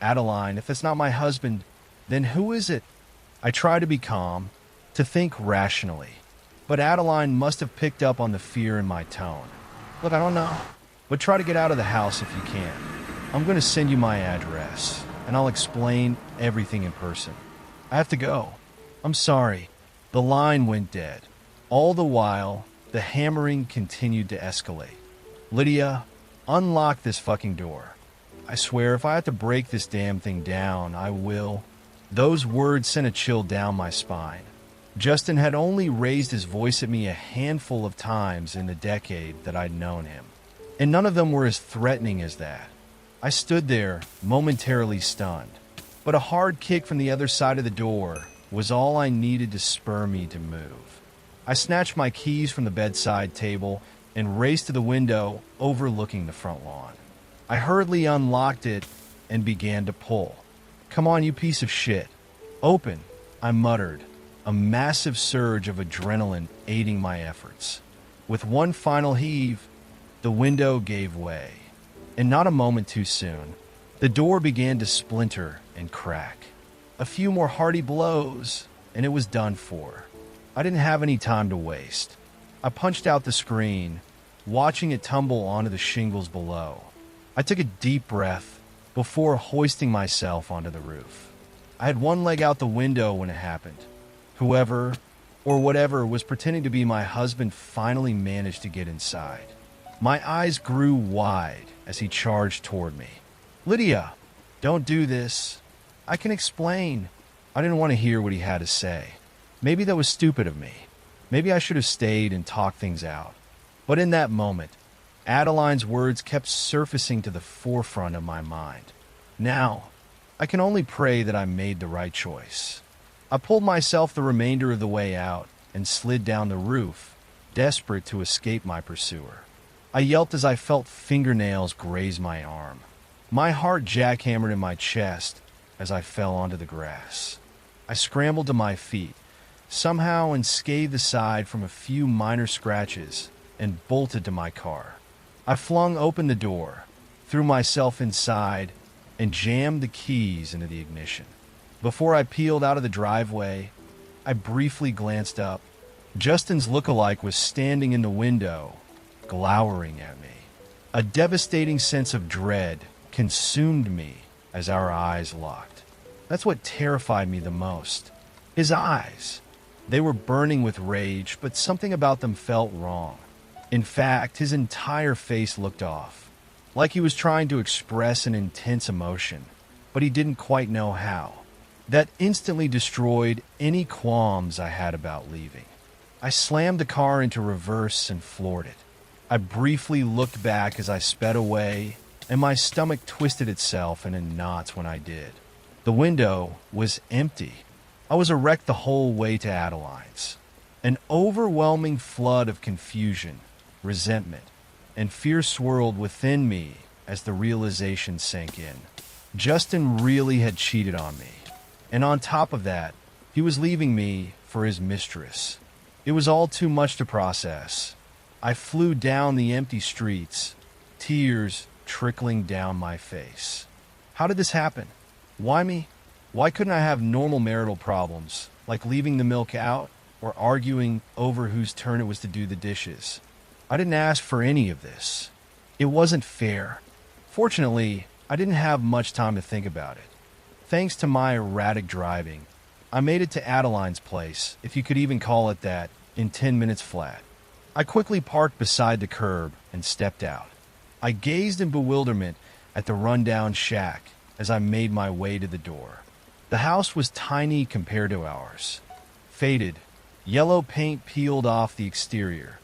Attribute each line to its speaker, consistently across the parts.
Speaker 1: Adeline, if it's not my husband, then who is it? I try to be calm, to think rationally. But Adeline must have picked up on the fear in my tone. Look, I don't know, but try to get out of the house if you can. I'm going to send you my address, and I'll explain everything in person. I have to go. I'm sorry. The line went dead. All the while, the hammering continued to escalate. Lydia, unlock this fucking door. I swear if I have to break this damn thing down, I will. Those words sent a chill down my spine. Justin had only raised his voice at me a handful of times in the decade that I'd known him, and none of them were as threatening as that. I stood there, momentarily stunned, but a hard kick from the other side of the door was all I needed to spur me to move. I snatched my keys from the bedside table and raced to the window overlooking the front lawn. I hurriedly unlocked it and began to pull. Come on, you piece of shit. Open, I muttered, a massive surge of adrenaline aiding my efforts. With one final heave, the window gave way. And not a moment too soon, the door began to splinter and crack. A few more hearty blows, and it was done for. I didn't have any time to waste. I punched out the screen, watching it tumble onto the shingles below. I took a deep breath before hoisting myself onto the roof. I had one leg out the window when it happened. Whoever or whatever was pretending to be my husband finally managed to get inside. My eyes grew wide as he charged toward me. Lydia, don't do this. I can explain. I didn't want to hear what he had to say. Maybe that was stupid of me. Maybe I should have stayed and talked things out. But in that moment, Adeline's words kept surfacing to the forefront of my mind. Now, I can only pray that I made the right choice. I pulled myself the remainder of the way out and slid down the roof, desperate to escape my pursuer. I yelped as I felt fingernails graze my arm. My heart jackhammered in my chest as I fell onto the grass. I scrambled to my feet, somehow unscathed aside from a few minor scratches, and bolted to my car. I flung open the door, threw myself inside, and jammed the keys into the ignition. Before I peeled out of the driveway, I briefly glanced up. Justin's lookalike was standing in the window, glowering at me. A devastating sense of dread consumed me as our eyes locked. That's what terrified me the most. His eyes. They were burning with rage, but something about them felt wrong. In fact, his entire face looked off, like he was trying to express an intense emotion, but he didn't quite know how. That instantly destroyed any qualms I had about leaving. I slammed the car into reverse and floored it. I briefly looked back as I sped away, and my stomach twisted itself into knots when I did. The window was empty. I was a wreck the whole way to Adeline's. An overwhelming flood of confusion, resentment, and fear swirled within me as the realization sank in. Justin really had cheated on me. And on top of that, he was leaving me for his mistress. It was all too much to process. I flew down the empty streets, tears trickling down my face. How did this happen? Why me? Why couldn't I have normal marital problems, like leaving the milk out or arguing over whose turn it was to do the dishes? I didn't ask for any of this. It wasn't fair. Fortunately, I didn't have much time to think about it. Thanks to my erratic driving, I made it to Adeline's place, if you could even call it that, in 10 minutes flat. I quickly parked beside the curb and stepped out. I gazed in bewilderment at the rundown shack as I made my way to the door. The house was tiny compared to ours. Faded, yellow paint peeled off the exterior.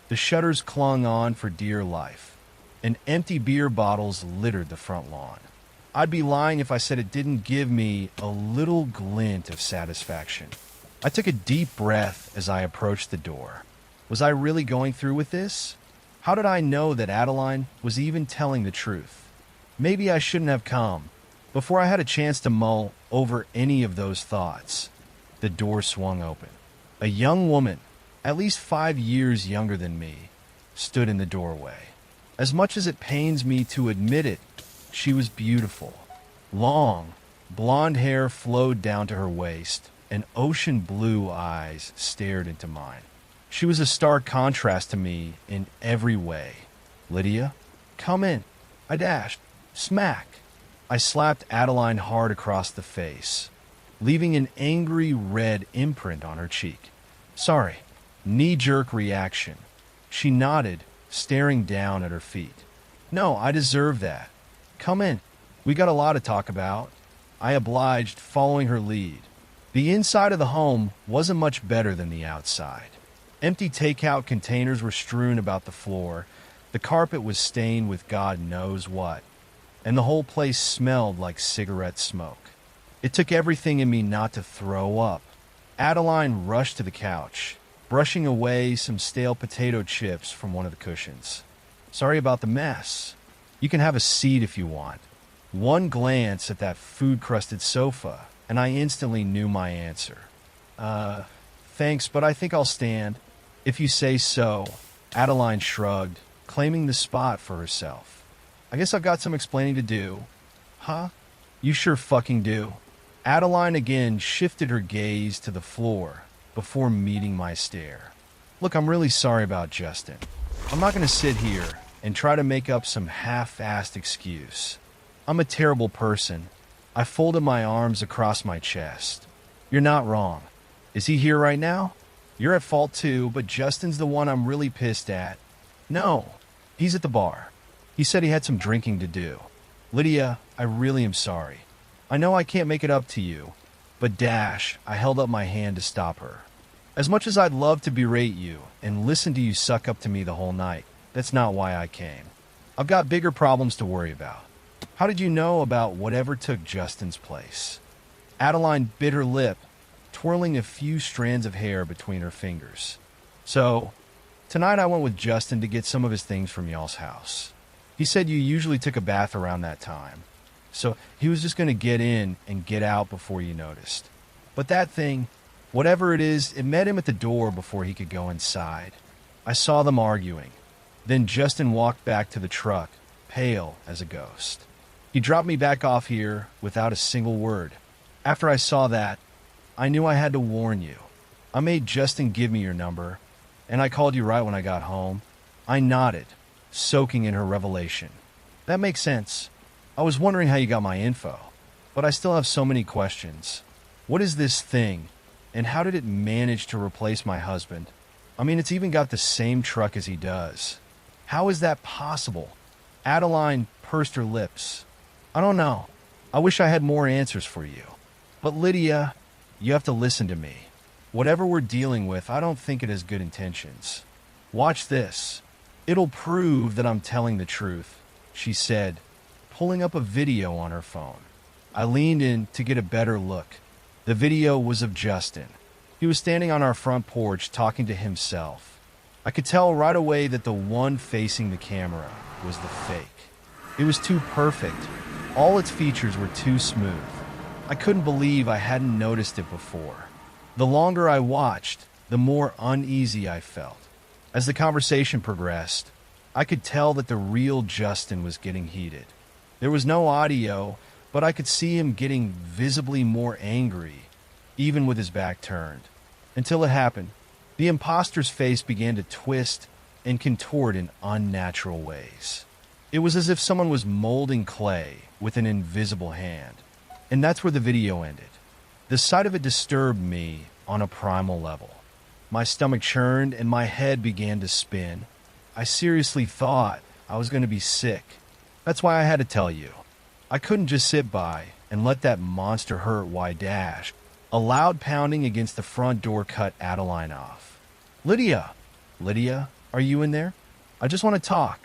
Speaker 1: The shutters clung on for dear life, and empty beer bottles littered the front lawn. I'd be lying if I said it didn't give me a little glint of satisfaction. I took a deep breath as I approached the door. Was I really going through with this? How did I know that Adeline was even telling the truth? Maybe I shouldn't have come. Before I had a chance to mull over any of those thoughts, the door swung open. A young woman, at least 5 years younger than me, stood in the doorway. As much as it pains me to admit it, she was beautiful. Long, blonde hair flowed down to her waist, and ocean blue eyes stared into mine. She was a stark contrast to me in every way. "Lydia, come in." I dashed. Smack. I slapped Adeline hard across the face, leaving an angry red imprint on her cheek. "Sorry." Knee-jerk reaction. She nodded, staring down at her feet. "No, I deserve that. Come in. We got a lot to talk about." I obliged, following her lead. The inside of the home wasn't much better than the outside. Empty takeout containers were strewn about the floor. The carpet was stained with God knows what, and the whole place smelled like cigarette smoke. It took everything in me not to throw up. Adeline rushed to the couch, brushing away some stale potato chips from one of the cushions. "Sorry about the mess. You can have a seat if you want." One glance at that food-crusted sofa, and I instantly knew my answer. Thanks, but I think I'll stand." "If you say so." Adeline shrugged, claiming the spot for herself. "I guess I've got some explaining to do." "Huh? You sure fucking do." Adeline again shifted her gaze to the floor before meeting my stare. "Look, I'm really sorry about Justin. I'm not going to sit here and try to make up some half-assed excuse. I'm a terrible person." I folded my arms across my chest. "You're not wrong. Is he here right now? You're at fault too, but Justin's the one I'm really pissed at." "No, he's at the bar. He said he had some drinking to do." "Lydia, I really am sorry. I know I can't make it up to you, but dash," I held up my hand to stop her. "As much as I'd love to berate you and listen to you suck up to me the whole night, that's not why I came. I've got bigger problems to worry about. How did you know about whatever took Justin's place?" Adeline bit her lip, twirling a few strands of hair between her fingers. "So, tonight I went with Justin to get some of his things from y'all's house. He said you usually took a bath around that time, so he was just going to get in and get out before you noticed. But that thing, whatever it is, it met him at the door before he could go inside. I saw them arguing. Then Justin walked back to the truck, pale as a ghost. He dropped me back off here without a single word. After I saw that, I knew I had to warn you. I made Justin give me your number, and I called you right when I got home." I nodded, soaking in her revelation. "That makes sense. I was wondering how you got my info, but I still have so many questions. What is this thing, and how did it manage to replace my husband? I mean, it's even got the same truck as he does. How is that possible?" Adeline pursed her lips. "I don't know. I wish I had more answers for you. But Lydia, you have to listen to me. Whatever we're dealing with, I don't think it has good intentions. Watch this. It'll prove that I'm telling the truth," she said, pulling up a video on her phone. I leaned in to get a better look. The video was of Justin. He was standing on our front porch talking to himself. I could tell right away that the one facing the camera was the fake. It was too perfect. All its features were too smooth. I couldn't believe I hadn't noticed it before. The longer I watched, the more uneasy I felt. As the conversation progressed, I could tell that the real Justin was getting heated. There was no audio, but I could see him getting visibly more angry, even with his back turned. Until it happened. The imposter's face began to twist and contort in unnatural ways. It was as if someone was molding clay with an invisible hand. And that's where the video ended. The sight of it disturbed me on a primal level. My stomach churned and my head began to spin. I seriously thought I was going to be sick. That's why I had to tell you. I couldn't just sit by and let that monster hurt why dash. A loud pounding against the front door cut Adeline off. "Lydia! Lydia, are you in there? I just want to talk."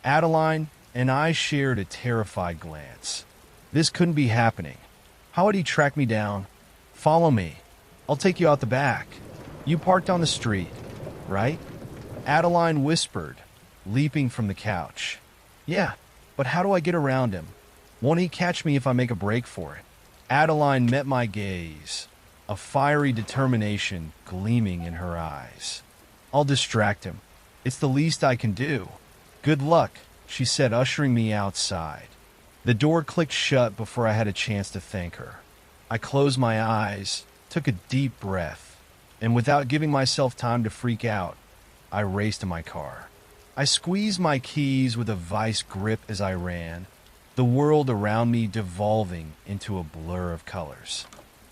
Speaker 1: Adeline and I shared a terrified glance. This couldn't be happening. How had he tracked me down? "Follow me. I'll take you out the back. You parked on the street, right?" Adeline whispered, leaping from the couch. "Yeah, but how do I get around him? Won't he catch me if I make a break for it?" Adeline met my gaze, a fiery determination gleaming in her eyes. "I'll distract him. It's the least I can do." "Good luck," she said, ushering me outside. The door clicked shut before I had a chance to thank her. I closed my eyes, took a deep breath, and without giving myself time to freak out, I raced to my car. I squeezed my keys with a vice grip as I ran, the world around me devolving into a blur of colors.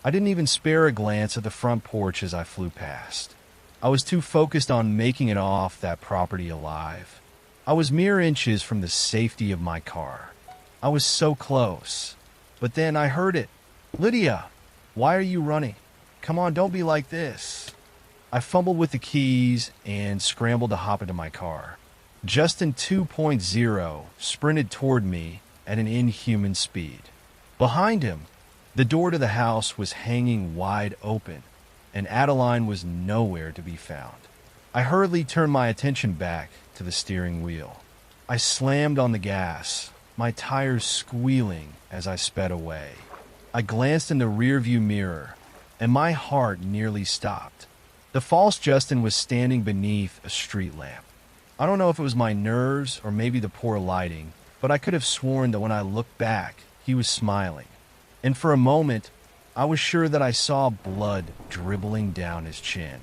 Speaker 1: I didn't even spare a glance at the front porch as I flew past. I was too focused on making it off that property alive. I was mere inches from the safety of my car. I was so close. But then I heard it. "Lydia, why are you running? Come on, don't be like this." I fumbled with the keys and scrambled to hop into my car. Justin 2.0 sprinted toward me at an inhuman speed. Behind him, the door to the house was hanging wide open, and Adeline was nowhere to be found. I hurriedly turned my attention back to the steering wheel. I slammed on the gas, my tires squealing as I sped away. I glanced in the rearview mirror, and my heart nearly stopped. The false Justin was standing beneath a street lamp. I don't know if it was my nerves or maybe the poor lighting, but I could have sworn that when I looked back, he was smiling. And for a moment, I was sure that I saw blood dribbling down his chin.